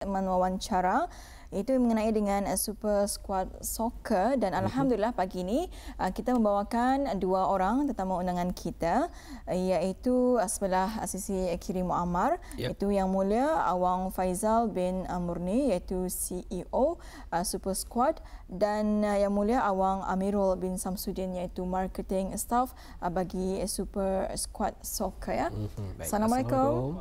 mewawancara itu mengenai dengan Super Squad Soccer dan alhamdulillah pagi ini kita membawakan dua orang tetamu undangan kita iaitu sebelah sisi kiri Muammar iaitu Yang Mulia Awang Faizal bin Murni iaitu CEO Super Squad dan Yang Mulia Awang Amirul bin Samsudin iaitu marketing staff bagi Super Squad Soccer ya. Assalamualaikum.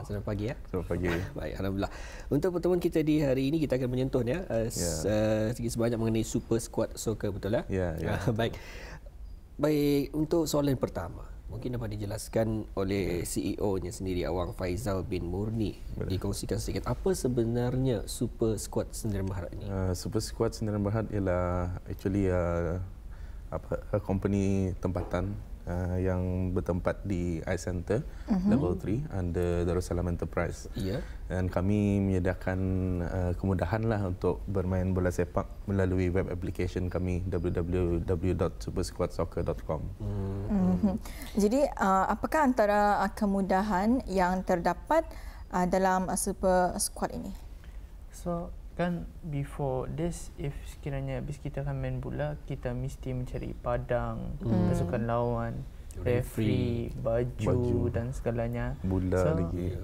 Selamat pagi ya. Selamat pagi. Baik, alhamdulillah. Untuk pertemuan kita di hari ini kita akan menyentuh sedikit sebanyak mengenai Super Squad Soccer, betul lah? Ya. Baik. Baik, untuk soalan pertama, mungkin dapat dijelaskan oleh CEO-nya sendiri Awang Faizal bin Murni. Dikongsikan sedikit apa sebenarnya Super Squad Sendirian Berhad ini? Super Squad Sendirian Berhad ialah actually company tempatan yang bertempat di iCenter Level 3 under Darussalam Enterprise. Dan kami menyediakan kemudahan lah untuk bermain bola sepak melalui web application kami www.supersquadsoccer.com. Jadi apakah antara kemudahan yang terdapat dalam Super Squad ini? So kan before this, if sekiranya habis kita akan main bola, kita mesti mencari padang, pasukan lawan, referee, baju dan segalanya. Bola lagi.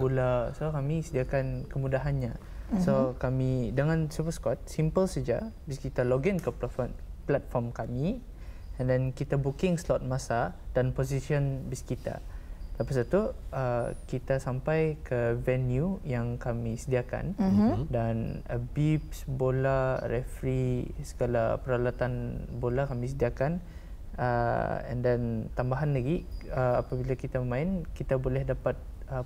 Bola. So kami sediakan kemudahannya. So kami dengan Super Squad simple saja, bis kita login ke platform kami and then kita booking slot masa dan position bis kita. Lepas itu kita sampai ke venue yang kami sediakan dan bibs, bola, referee, segala peralatan bola kami sediakan and then tambahan lagi apabila kita main kita boleh dapat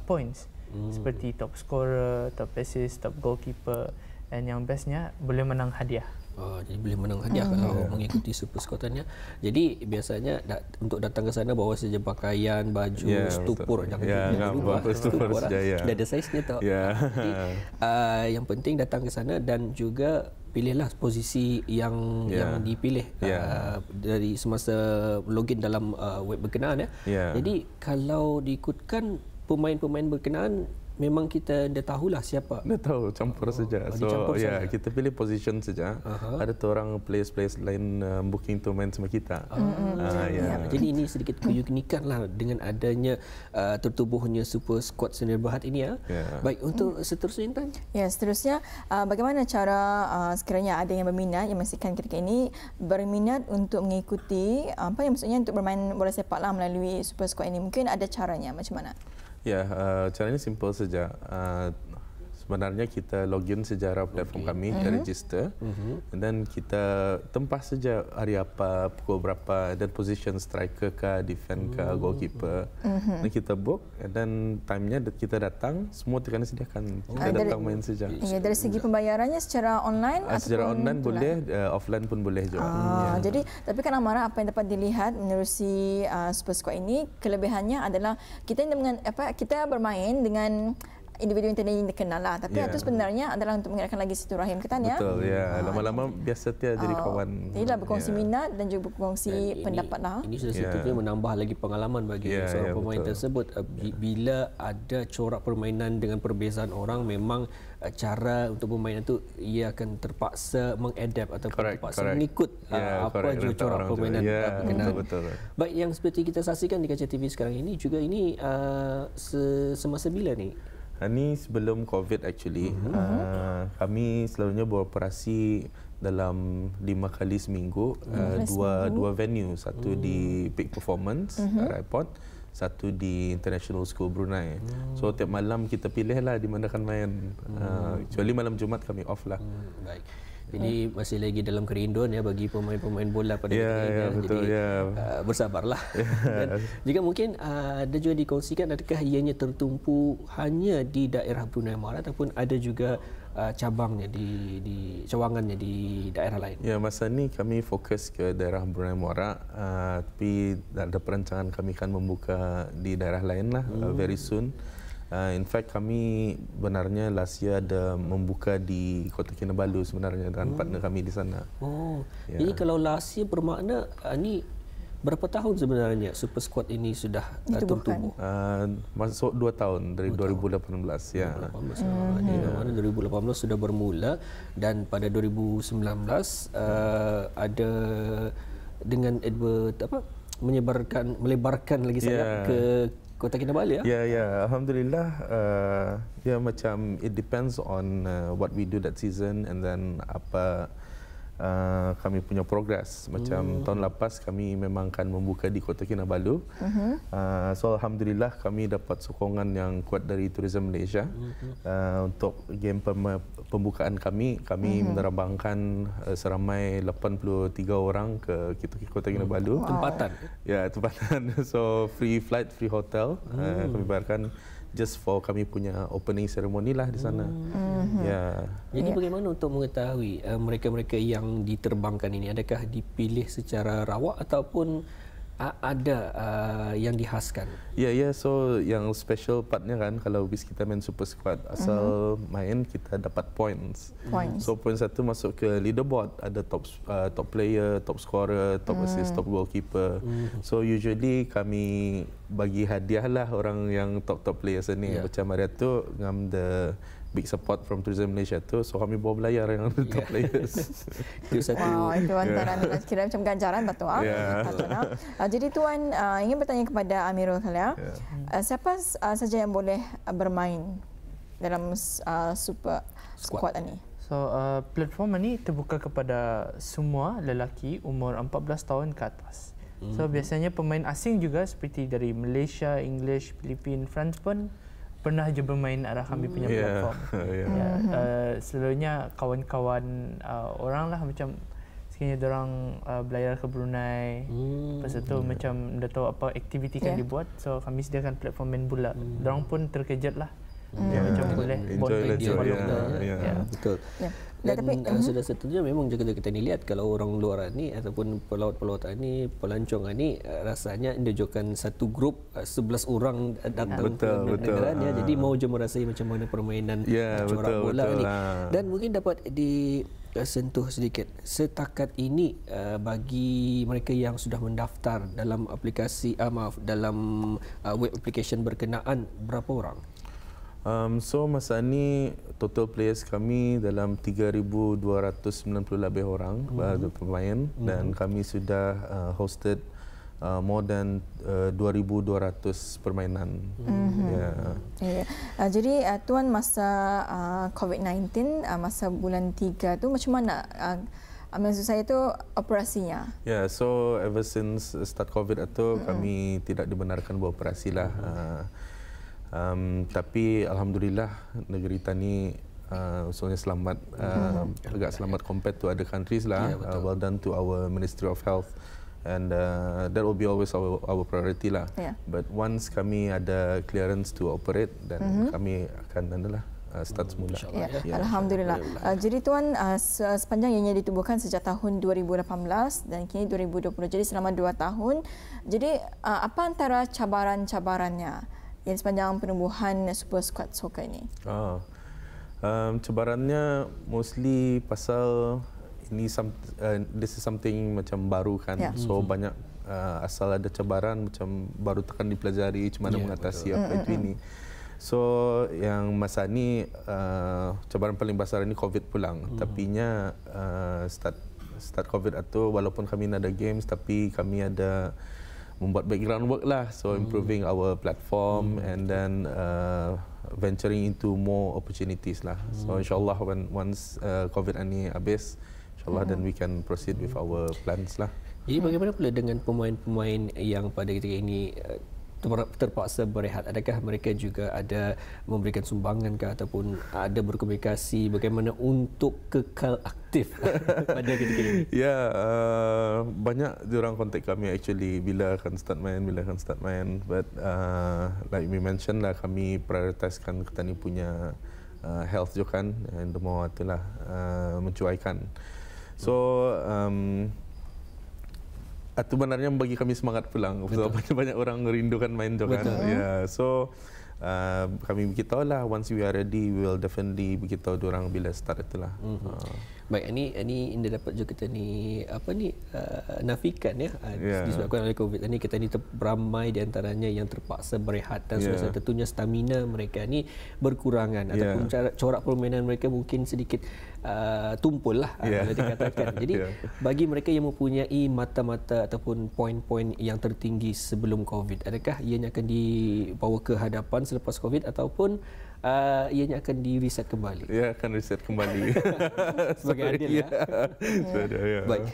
points seperti top scorer, top assist, top goalkeeper dan yang bestnya boleh menang hadiah. Jadi boleh menang hadiah kalau mengikuti Super Squad-nya. Jadi biasanya untuk datang ke sana bawa saja pakaian, baju, stupur. Jangan bawa stupur saja. Dah ada saiz-nya tau. Jadi yang penting datang ke sana dan juga pilihlah posisi yang dipilih dari semasa login dalam web berkenaan ya. Jadi kalau diikutkan pemain-pemain berkenaan memang kita dah tahulah siapa. Dah tahu, campur saja. So kita pilih position saja. Ada tu orang players lain booking tu main sama kita. Jadi ini sedikit keunikan lah dengan adanya tertubuhnya Super Squad Sendirian Berhad ini ya. Baik, untuk seterusnya Intan. Ya, seterusnya bagaimana cara sekiranya ada yang berminat yang memastikan ketika ini berminat untuk mengikuti apa yang maksudnya untuk bermain bola sepak lah melalui Super Squad ini, mungkin ada caranya macam mana? Caranya simple saja. Sebenarnya kita login sejarah platform kami, register, dan kita tempah saja hari apa, pukul berapa, dan position striker ke, defend ke, goalkeeper. Dan kita book, dan time-nya kita datang, semua kita sediakan. Kita datang main saja. Dari segi pembayarannya secara online? Secara online boleh, offline pun boleh juga. Jadi, tapi kan Amara, apa yang dapat dilihat menerusi Super Squad ini, kelebihannya adalah kita bermain dengan individu yang dikenal lah, tapi itu sebenarnya adalah untuk mengeratkan lagi silaturahim kita ya. Betul lama-lama biasa dia jadi kawan. Inilah berkongsi minat dan juga berkongsi pendapat lah. Ini sudah satunya menambah lagi pengalaman bagi seorang pemain tersebut. Bila ada corak permainan dengan perbezaan orang, memang cara untuk bermain itu ia akan terpaksa mengadapt ataupun terpaksa mengikut apa juga corak permainan berkenaan. Baik, yang seperti kita saksikan di kaca TV sekarang ini juga ini semasa bila ni? Ini sebelum COVID actually. Kami selalunya beroperasi dalam 5 kali seminggu, dua venue, satu di Peak Performance Airport, satu di International School Brunei. So tiap malam kita pilihlah di mana akan main. Kecuali malam Jumaat kami off lah. Baik. Ini masih lagi dalam kerinduan ya bagi pemain-pemain bola pada ketika ini. Betul, jadi bersabarlah. Dan juga mungkin ada juga dikongsikan adakah ianya tertumpu hanya di daerah Brunei Darussalam ataupun ada juga cabangnya di cawangannya di daerah lain. Ya, masa ni kami fokus ke daerah Brunei Darussalam, tapi ada perancangan kami akan membuka di daerah lain lah very soon. In fact kami benarnya last year ada membuka di Kota Kinabalu sebenarnya dengan partner kami di sana. Jadi kalau last year bermakna ni Berapa tahun sebenarnya Super Squad ini sudah tumbuh? Masuk 2 tahun dari 2018 ya. 2018 sudah bermula dan pada 2019 ada dengan melebarkan lagi sayap ke Kota Kinabalu ya. Ya, alhamdulillah. Macam it depends on what we do that season and then apa kami punya progress. Macam tahun lepas kami memang akan membuka di Kota Kinabalu. So alhamdulillah kami dapat sokongan yang kuat dari Tourism Malaysia. Untuk game pembukaan kami menerbangkan seramai 83 orang ke Kota Kinabalu. Tempatan. Ya, tempatan. So free flight, free hotel. Kami bayarkan just for kami punya opening ceremony lah di sana. Jadi bagaimana untuk mengetahui mereka-mereka yang diterbangkan ini, adakah dipilih secara rawak ataupun ada yang dihaskan? So yang special partnya kan, kalau bis kita main Super Squad, asal main kita dapat points. So poin 1 masuk ke leaderboard, ada top player, top scorer, top assist, top goalkeeper. So usually kami bagi hadiah lah orang yang top players ni. Macam hari tu ngam the big support from Tourism Malaysia tu, so kami bawa belayar yang top players. Itu satu. Itu antara kira macam ganjaran betul. Jadi Tuan ingin bertanya kepada Amirul Khalil, siapa saja yang boleh bermain dalam Super Squad ini? So platform ini terbuka kepada semua lelaki umur 14 tahun ke atas. So biasanya pemain asing juga seperti dari Malaysia, English, Filipina, France pun pernah je bermain arah kami punya platform. Selalunya kawan-kawan orang lah, macam sekiranya diorang belayar ke Brunei, lepas tu macam dah tahu apa aktiviti kan dibuat, so kami sediakan platform main bola. Diorang pun terkejut lah. Macam boleh betul. Dan sudah satunya memang jika kita ni lihat kalau orang luar ni ataupun pelaut-pelaut ni, pelancong ni, rasanya menunjukkan satu grup 11 orang datang ke negara ni, jadi mau je merasai macam mana permainan corak bola ni. Dan mungkin dapat disentuh sedikit setakat ini bagi mereka yang sudah mendaftar dalam aplikasi dalam web application berkenaan, berapa orang? So masa ni total players kami dalam 3,290 lebih orang pemain, dan kami sudah hosted more than 2,200 permainan. Jadi Tuan masa COVID-19 masa bulan 3 tu macam mana maksud saya tu operasinya? So ever since start COVID itu kami tidak dibenarkan beroperasi lah. Tapi alhamdulillah negeri tani usulnya selamat, agak selamat compared to other countries lah. Well done to our Ministry of Health, and that will be always our priority lah. But once kami ada clearance to operate, then kami akan start semula. Alhamdulillah. Jadi Tuan sepanjang ianya ditubuhkan sejak tahun 2018 dan kini 2020, jadi selama 2 tahun. Jadi apa antara cabaran-cabarannya yang sepanjang penubuhan Super Squad Soccer ini? Cabarannya mostly pasal ini this is something macam baru kan. So banyak asal ada cabaran macam baru tekan dipelajari macam mana mengatasi apa itu ini. So yang masa ni cabaran paling besar ini COVID pulang. Tapinya start COVID itu walaupun kami ada games, tapi kami ada membuat background work lah, so improving our platform and then venturing into more opportunities lah. So insyaAllah once COVID ini habis, insyaAllah then we can proceed with our plans lah. Jadi bagaimana pula dengan pemain-pemain yang pada ketika ini terpaksa berehat? Adakah mereka juga ada memberikan sumbangan ke ataupun ada berkomunikasi bagaimana untuk kekal aktif pada ketika ini? Banyak diorang kontak kami actually bila akan start main, but like we mentioned lah, kami prioritaskan kita ni punya health juga kan, and the more itulah mencuaikan. So itu benarnya bagi kami semangat pulang. Banyak orang merindukan main juga kan. So kami beritahu lah once we are ready, we will definitely beritahu diorang bila start itulah. Baik, ini Indah dapat juga kita ni nafikan ya, disebabkan oleh COVID ini kita ni beramai di antaranya yang terpaksa berehat dan tentunya stamina mereka ni berkurangan ataupun corak permainan mereka mungkin sedikit tumpul lah kalau dikatakan. Jadi bagi mereka yang mempunyai mata-mata ataupun poin-poin yang tertinggi sebelum COVID, adakah ianya akan dibawa ke hadapan selepas COVID ataupun ianya akan di-reset kembali? Ya, akan reset kembali. Sebagai adil ya. Baik.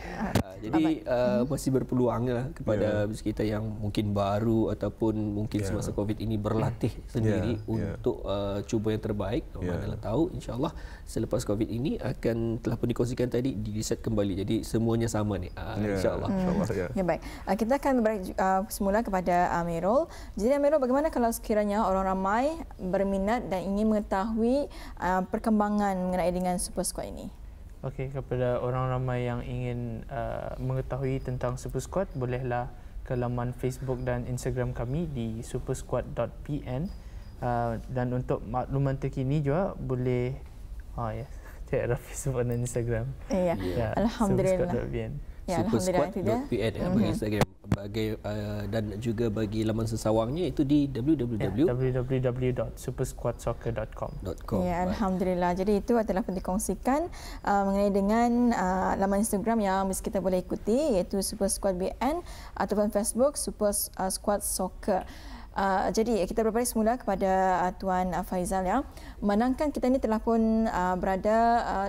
Jadi masih berpeluang lah kepada kita yang mungkin baru ataupun mungkin semasa COVID ini berlatih sendiri untuk cuba yang terbaik. Manalah tahu insya-Allah selepas COVID ini akan telah pun dikongsikan tadi di-reset kembali. Jadi semuanya sama ni insya-Allah. Ya, baik. Kita akan berbalik semula kepada Amirul. Jadi Amirul, bagaimana kalau sekiranya orang ramai berminat dan ingin mengetahui perkembangan mengenai dengan Super Squad ini? Okey, kepada orang ramai yang ingin mengetahui tentang Super Squad, bolehlah ke laman Facebook dan Instagram kami di supersquad.pn, dan untuk makluman terkini juga boleh cek Facebook dan Instagram. Ya, alhamdulillah. Supersquad.pn. Supersquad.pn bagi Instagram, dan juga bagi laman sesawangnya itu di www.supersquadsoccer.com. Ya, alhamdulillah. Jadi itu adalah pun dikongsikan mengenai dengan laman Instagram yang kita boleh ikuti, iaitu Super Squad BN ataupun Facebook Super Squad Soccer. Jadi kita berbalik semula kepada Tuan Faizal ya. Menangkan kita ini telah pun berada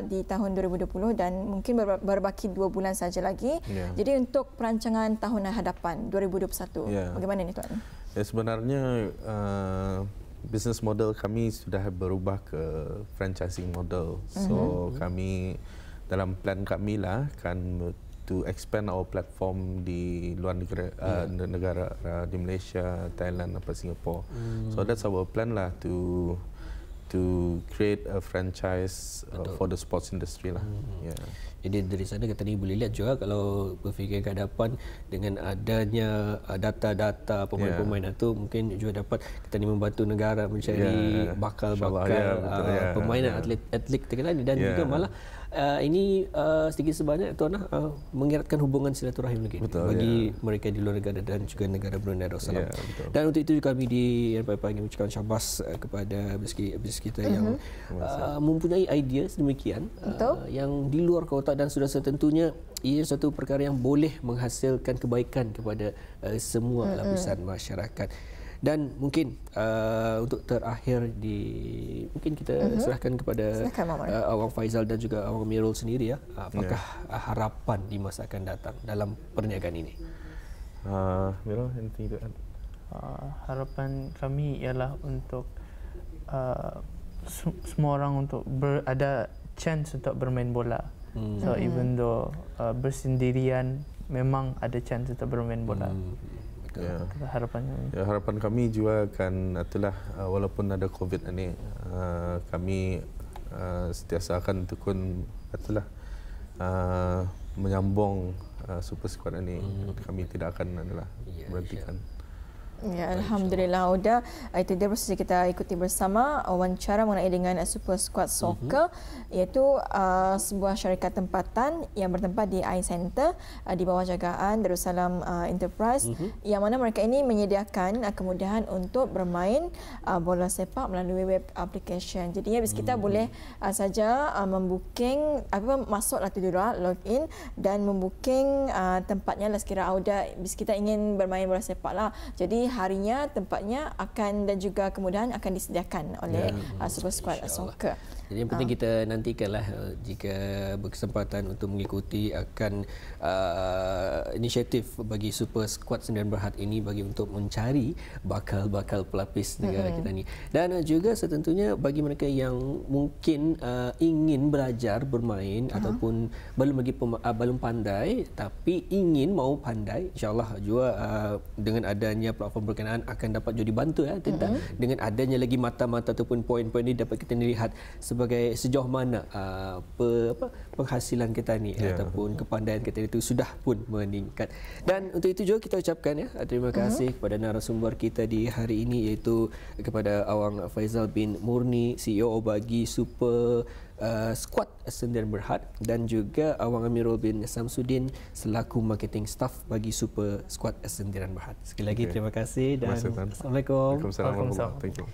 di tahun 2020 dan mungkin berbaki 2 bulan saja lagi. Jadi untuk perancangan tahun hadapan 2021, bagaimana ni Tuan? Ya, sebenarnya business model kami sudah berubah ke franchising model. So kami dalam plan kami lah kan to expand our platform di luar negara di Malaysia, Thailand, apa Singapore. So that's our plan lah to create a franchise for the sports industry lah. Jadi dari sana kata ni boleh lihat juga kalau berfikir ke hadapan dengan adanya data-data pemain-pemain itu mungkin juga dapat kita ni membantu negara mencari bakal-bakal permainan atlet kita ni, dan juga malah ini sedikit sebanyak Tuan mengeratkan hubungan silaturahim lagi bagi mereka di luar negara dan juga negara Brunei Darussalam. Dan untuk itu kami di pagi mengucapkan syabas kepada bisnis kita yang mempunyai idea sedemikian yang di luar kotak, dan sudah setentunya ia satu perkara yang boleh menghasilkan kebaikan kepada semua lapisan masyarakat. Dan mungkin untuk terakhir mungkin kita serahkan kepada Awang Faizal dan juga Awang Amirul sendiri ya. Apakah harapan di masa akan datang dalam perniagaan ini? Amirul, anything to add? Harapan kami ialah untuk semua orang untuk ada chance untuk bermain bola. So even though bersendirian memang ada chance untuk bermain bola. Harapan kami juga kan itulah, walaupun ada COVID ini kami sentiasa akan tekun itulah menyambung Super Squad ini. Kami tidak akan berhentikan. Ya, alhamdulillah. Udah, itu dia proses kita ikuti bersama wawancara mengenai dengan Super Squad Soccer, iaitu sebuah syarikat tempatan yang bertempat di iCenter di bawah jagaan Darussalam Enterprise, yang mana mereka ini menyediakan kemudahan untuk bermain bola sepak melalui web application. Jadinya bis kita boleh saja membooking masuklah tu dulu, login dan membooking tempatnya lah sekira bis kita ingin bermain bola sepak lah. Jadi harinya, tempatnya akan dan juga kemudahan akan disediakan oleh Super Squad Soccer. Jadi yang penting kita nantikanlah jika berkesempatan untuk mengikuti akan inisiatif bagi Super Squad Sdn Bhd ini bagi untuk mencari bakal-bakal pelapis negara kita ni. Dan juga setentunya bagi mereka yang mungkin ingin belajar bermain ataupun belum pandai tapi ingin mau pandai, insya-Allah juga dengan adanya platform berkenaan akan dapat jadi bantu ya. Dengan adanya lagi mata-mata ataupun poin-poin ini dapat kita lihat sebagai sejauh mana penghasilan kita ni ataupun kepandaian kita itu sudah pun meningkat. Dan untuk itu juga kita ucapkan ya terima kasih kepada narasumber kita di hari ini, iaitu kepada Awang Faizal bin Murni, CEO bagi Super skuad Sdn Berhad dan juga Awang Amirul bin Samsudin selaku marketing staff bagi Super Squad Sdn Berhad. Sekali lagi terima kasih dan Assalamualaikum. Waalaikumsalam. Thank you.